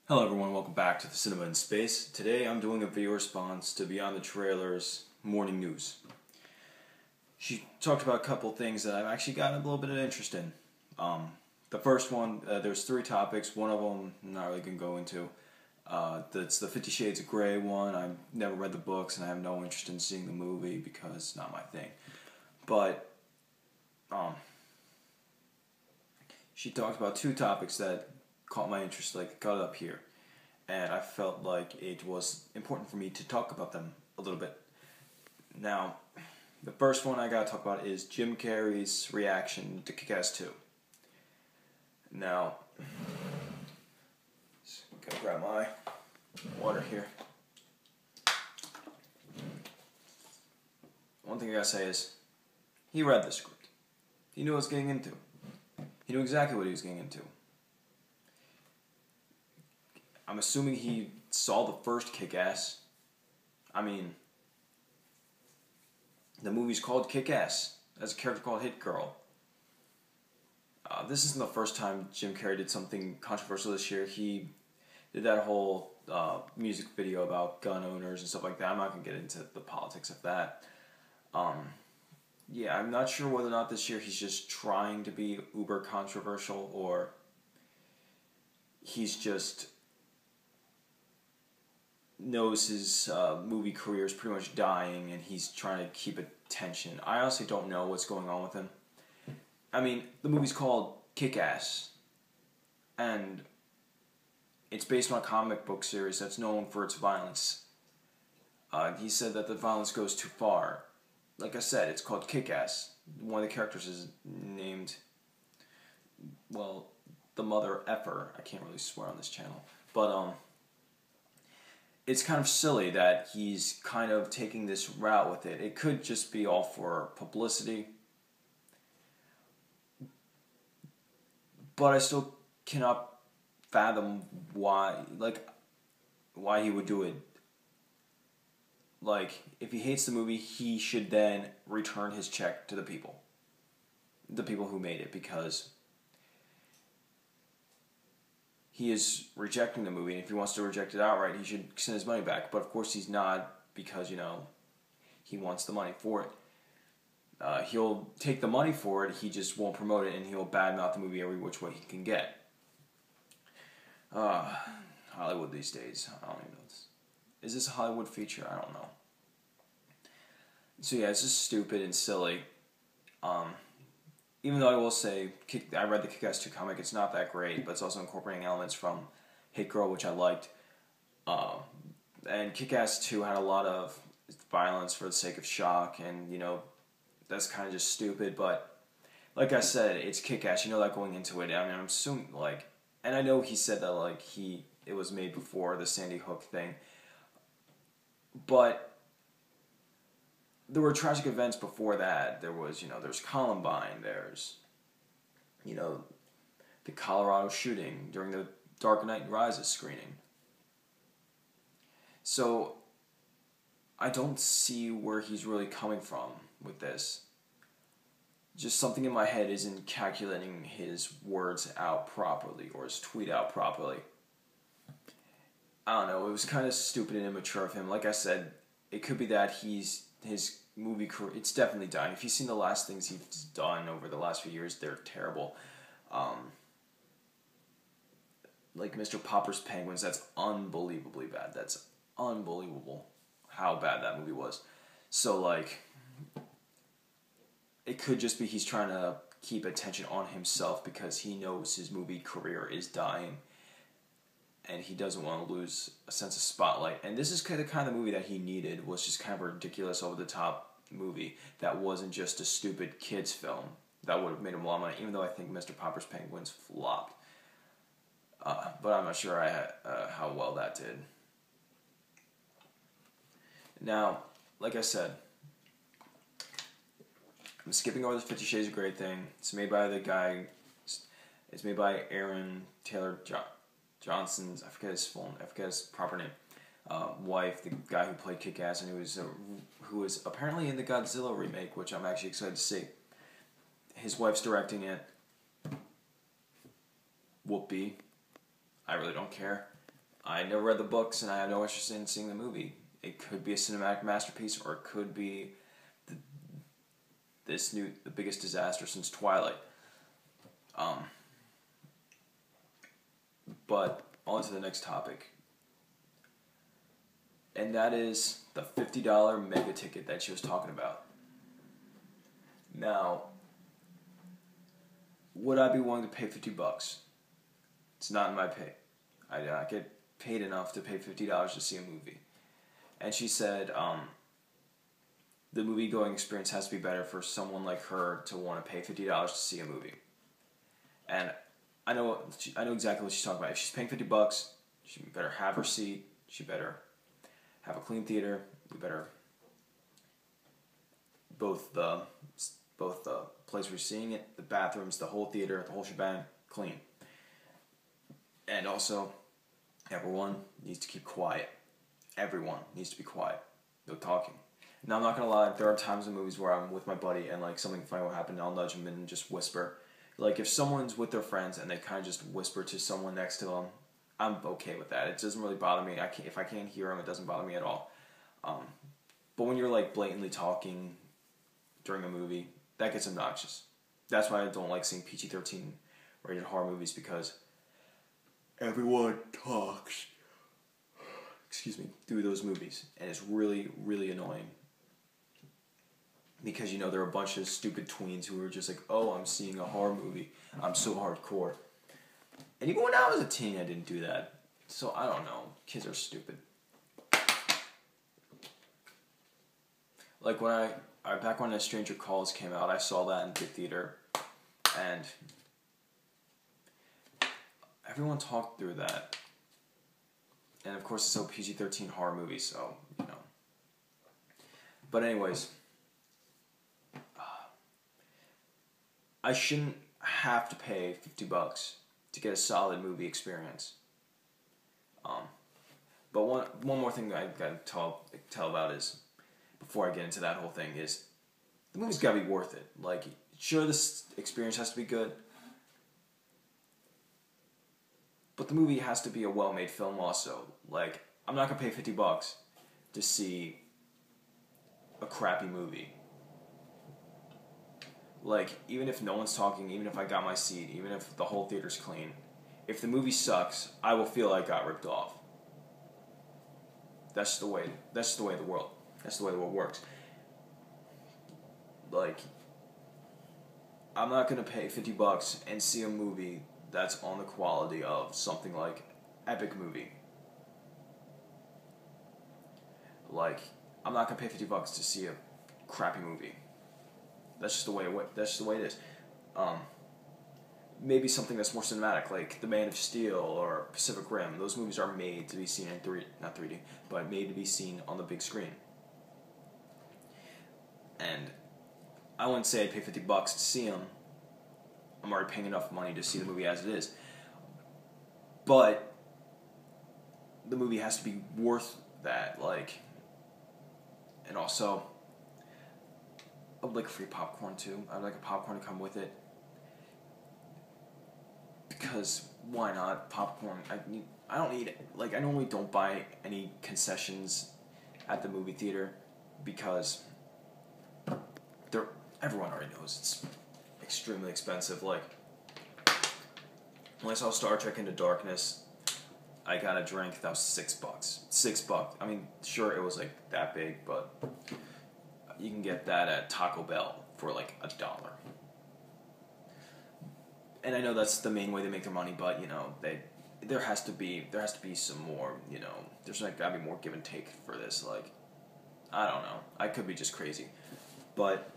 Hello everyone, welcome back to the Cinema in Space. Today I'm doing a video response to Beyond the Trailer's morning news. She talked about a couple things that I've actually got a little bit of interest in. The first one, there's 3 topics. One of them I'm not really going to go into. That's the 50 Shades of Grey one. I've never read the books and I have no interest in seeing the movie because it's not my thing. But she talked about 2 topics that caught my interest, like got it up here, and I felt like it was important for me to talk about them a little bit. Now, the first one I gotta talk about is Jim Carrey's reaction to Kick-Ass 2. Now, just gotta grab my water here. One thing I gotta say is, he read the script. He knew what he was getting into. He knew exactly what he was getting into. I'm assuming he saw the first Kick-Ass. I mean, the movie's called Kick-Ass. There's a character called Hit Girl. This isn't the first time Jim Carrey did something controversial this year. He did that whole music video about gun owners and stuff like that. I'm not going to get into the politics of that. Yeah, I'm not sure whether or not this year he's just trying to be uber controversial or he's just knows his movie career is pretty much dying and he's trying to keep attention. I honestly don't know what's going on with him. I mean, the movie's called Kick-Ass, and it's based on a comic book series that's known for its violence. He said that the violence goes too far. Like I said, it's called Kick-Ass. One of the characters is named, well, the mother effer. I can't really swear on this channel. But, it's kind of silly that he's kind of taking this route with it. It could just be all for publicity. But I still cannot fathom why he would do it. Like, if he hates the movie, he should then return his check to the people who made it, because he is rejecting the movie, and if he wants to reject it outright, he should send his money back. But of course he's not, because, he wants the money for it. He'll take the money for it, he just won't promote it, and he'll badmouth the movie every which way he can get. Hollywood these days, I don't even know. Is this a Hollywood feature? I don't know. So yeah, it's just stupid and silly. Even though I will say, I read the Kick-Ass 2 comic, it's not that great, but it's also incorporating elements from Hit Girl, which I liked. And Kick-Ass 2 had a lot of violence for the sake of shock, and, that's kind of just stupid, but like I said, it's Kick-Ass, you know that going into it. I mean, I'm assuming, and I know he said that, it was made before the Sandy Hook thing, but there were tragic events before that. There was, there's Columbine, there's, the Colorado shooting during the Dark Knight Rises screening. So, I don't see where he's really coming from with this. Just something in my head isn't calculating his words out properly, or his tweet out properly. I don't know, it was kind of stupid and immature of him. Like I said, it could be that his movie career, it's definitely dying. If you've seen the last things he's done over the last few years, they're terrible. Like Mr. Popper's Penguins, that's unbelievably bad. That's unbelievable how bad that movie was. So, it could just be he's trying to keep attention on himself because he knows his movie career is dying. And he doesn't want to lose a sense of spotlight. And this is the kind of movie that he needed, was just kind of a ridiculous, over-the-top movie that wasn't just a stupid kids film. That would have made him a lot of money, even though I think Mr. Popper's Penguins flopped. But I'm not sure how well that did. Now, like I said, I'm skipping over the 50 Shades of Grey thing. It's made by it's made by Aaron Taylor Johnson's, I forget his proper name, wife, the guy who played Kick-Ass, and who was apparently in the Godzilla remake, which I'm actually excited to see. His wife's directing it. Whoopee. I really don't care. I never read the books, and I have no interest in seeing the movie. It could be a cinematic masterpiece, or it could be the, the biggest disaster since Twilight. But on to the next topic. And that is the $50 mega ticket that she was talking about. Now, would I be willing to pay $50? It's not in my pay. I do not get paid enough to pay $50 to see a movie. And she said, the movie-going experience has to be better for someone like her to want to pay $50 to see a movie. And I know exactly what she's talking about. If she's paying $50, she better have her seat. She better have a clean theater. We better both the place we're seeing it, the bathrooms, the whole theater, the whole shebang, clean. And also, everyone needs to keep quiet. Everyone needs to be quiet. No talking. Now, I'm not gonna lie. There are times in movies where I'm with my buddy and like something funny will happen, and I'll nudge him and just whisper. Like if someone's with their friends and they kind of just whisper to someone next to them, I'm okay with that. It doesn't really bother me. If I can't hear them, it doesn't bother me at all. But when you're like blatantly talking during a movie, that gets obnoxious. That's why I don't like seeing PG-13 rated horror movies, because everyone talks, through those movies, and it's really, really annoying. Because, you know, there are a bunch of stupid tweens who are just like, oh, I'm seeing a horror movie. I'm so hardcore. And even when I was a teen, I didn't do that. So, I don't know. Kids are stupid. Like, when back when A Stranger Calls came out, I saw that in the theater. And everyone talked through that. And, of course, it's a PG-13 horror movie, so, you know. But anyways, I shouldn't have to pay $50 to get a solid movie experience. But one more thing I gotta tell about is, before I get into that whole thing, is the movie's gotta be worth it. Like, sure, this experience has to be good, but the movie has to be a well-made film also. Like, I'm not gonna pay $50 to see a crappy movie. Like, even if no one's talking, even if I got my seat, even if the whole theater's clean, if the movie sucks, I will feel I got ripped off. That's the way the world works. Like, I'm not gonna pay $50 and see a movie that's on the quality of something like Epic Movie. Like, I'm not gonna pay $50 to see a crappy movie. That's just the way it is. Maybe something that's more cinematic, like The Man of Steel or Pacific Rim. Those movies are made to be seen in not 3D, but made to be seen on the big screen. And I wouldn't say I'd pay $50 to see them. I'm already paying enough money to see the movie as it is. But the movie has to be worth that, like, and also, I would like free popcorn too. I'd like a popcorn to come with it. Because why not? Popcorn. I don't need it. Like, I normally don't buy any concessions at the movie theater because everyone already knows it's extremely expensive. Like, when I saw Star Trek Into Darkness, I got a drink that was $6. $6. I mean, sure, it was like that big, but you can get that at Taco Bell for like $1. And I know that's the main way they make their money, but you know, there has to be some more, you know, there's like gotta be more give and take for this. Like, I don't know. I could be just crazy. But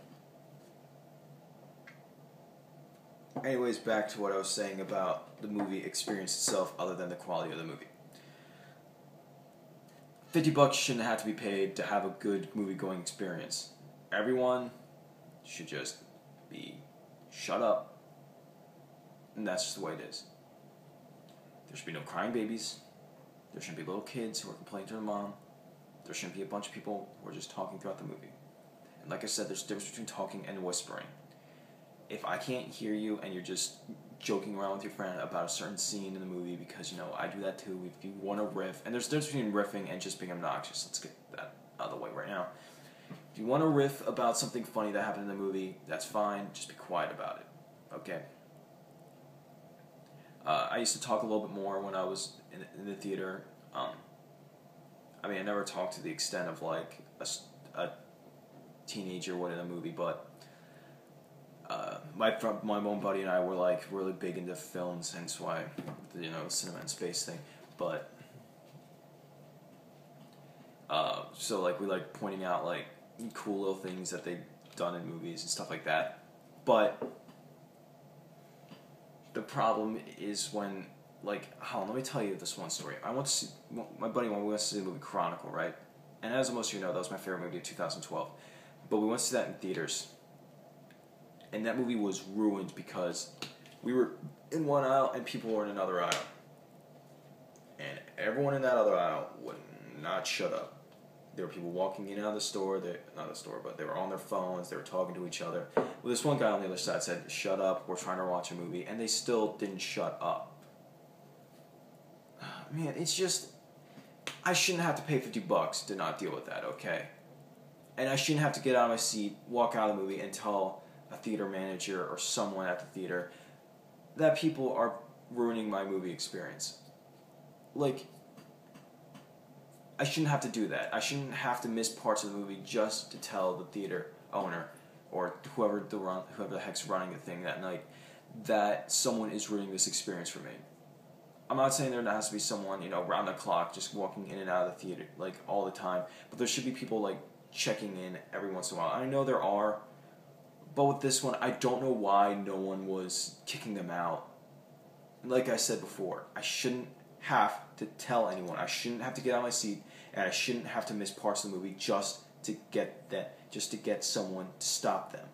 anyways, back to what I was saying about the movie experience itself, other than the quality of the movie. $50 shouldn't have to be paid to have a good movie-going experience. Everyone should just be shut up, and that's just the way it is. There should be no crying babies. There shouldn't be little kids who are complaining to their mom. There shouldn't be a bunch of people who are just talking throughout the movie. And like I said, there's a difference between talking and whispering. if I can't hear you and you're just joking around with your friend about a certain scene in the movie, because, I do that too. If you want to riff, and there's a difference between riffing and just being obnoxious. Let's get that out of the way right now. If you want to riff about something funny that happened in the movie, that's fine. Just be quiet about it. Okay? I used to talk a little bit more when I was in the theater. I never talked to the extent of like a teenager would in a movie, but my one buddy and I were like really big into films, hence why the cinema and space thing. But so like we like pointing out like cool little things that they've done in movies and stuff like that. But the problem is when let me tell you this one story. I went to see my buddy when we went to see the movie Chronicle, right? And as most of you know, that was my favorite movie of 2012. But we went to see that in theaters. And that movie was ruined because we were in one aisle and people were in another aisle. And everyone in that other aisle would not shut up. There were people walking in and out of the store, but they were on their phones, they were talking to each other. Well, this one guy on the other side said, "Shut up, we're trying to watch a movie," and they still didn't shut up. Man, it's just, I shouldn't have to pay $50 to not deal with that, okay? And I shouldn't have to get out of my seat, walk out of the movie, and tell a theater manager or someone at the theater that people are ruining my movie experience. Like, I shouldn't have to do that. I shouldn't have to miss parts of the movie just to tell the theater owner or whoever the heck's running the thing that night that someone is ruining this experience for me. I'm not saying there has to be someone, round the clock just walking in and out of the theater, like, all the time. But there should be people, like, checking in every once in a while. I know there are. But with this one, I don't know why no one was kicking them out. Like I said before, I shouldn't have to tell anyone. I shouldn't have to get out of my seat, and I shouldn't have to miss parts of the movie just to get someone to stop them.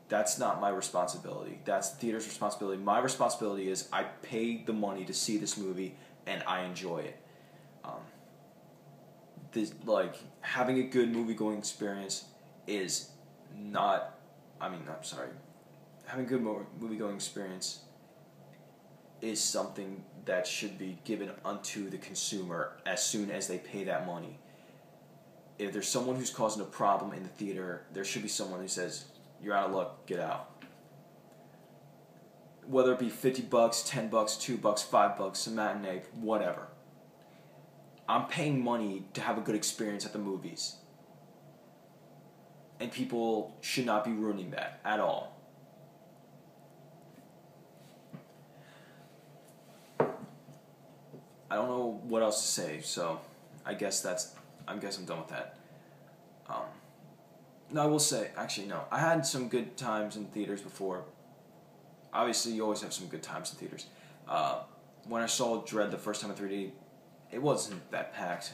That's not my responsibility. That's the theater's responsibility. My responsibility is I paid the money to see this movie, and I enjoy it. Having a good movie-going experience is not... Having a good movie-going experience is something that should be given unto the consumer as soon as they pay that money. If there's someone who's causing a problem in the theater, there should be someone who says, "You're out of luck, get out." Whether it be $50, $10, $2, $5, a matinee, whatever. I'm paying money to have a good experience at the movies. And people should not be ruining that at all. I don't know what else to say, so I guess I'm done with that. No, I will say, actually, no. I had some good times in theaters before. Obviously, you always have some good times in theaters. When I saw Dredd the first time in 3D, it wasn't that packed.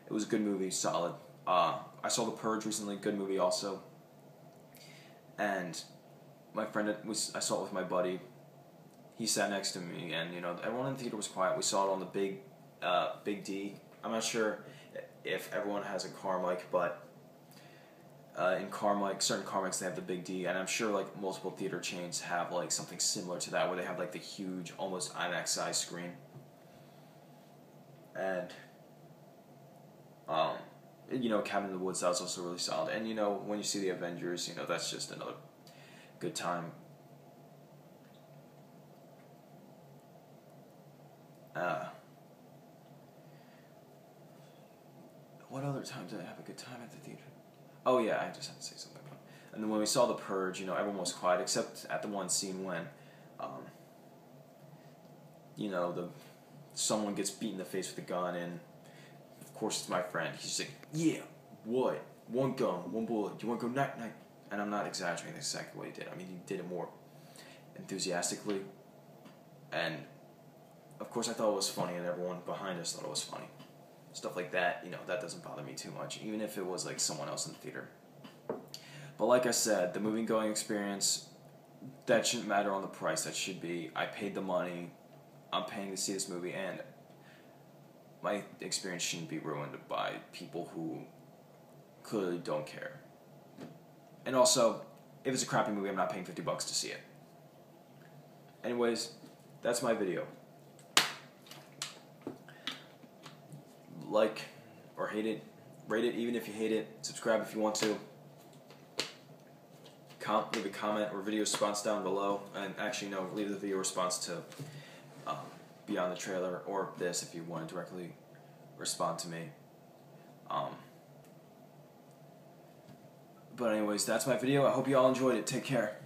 It was a good movie, solid. I saw The Purge recently, good movie also. And my friend, I saw it with my buddy. He sat next to me, and everyone in the theater was quiet. We saw it on the big D. I'm not sure if everyone has a car mic, but in certain car mics they have the big D, and I'm sure like multiple theater chains have like something similar to that, where they have like the huge, almost IMAX size screen. And Cabin in the Woods, that was also really solid. And when you see the Avengers, that's just another good time. What other time did I have a good time at the theater? Oh yeah, I just had to say something about it. And then when we saw The Purge, everyone was quiet except at the one scene when, someone gets beat in the face with a gun, and of course it's my friend. He's just like, "Yeah, what? One gun, one bullet. You want to go night night?" And I'm not exaggerating exactly what he did. He did it more enthusiastically, and of course I thought it was funny, and everyone behind us thought it was funny. Stuff like that, that doesn't bother me too much, even if it was like someone else in the theater. But like I said, the movie-going experience, that shouldn't matter on the price. That should be, I paid the money, I'm paying to see this movie, and my experience shouldn't be ruined by people who clearly don't care. And also, if it's a crappy movie, I'm not paying $50 to see it. Anyways, that's my video. Like or hate it, rate it even if you hate it, subscribe if you want to. Leave a comment or video response down below, and actually no, leave the video response to beyond the trailer or this if you want to directly respond to me. But anyways, that's my video. I hope you all enjoyed it. Take care.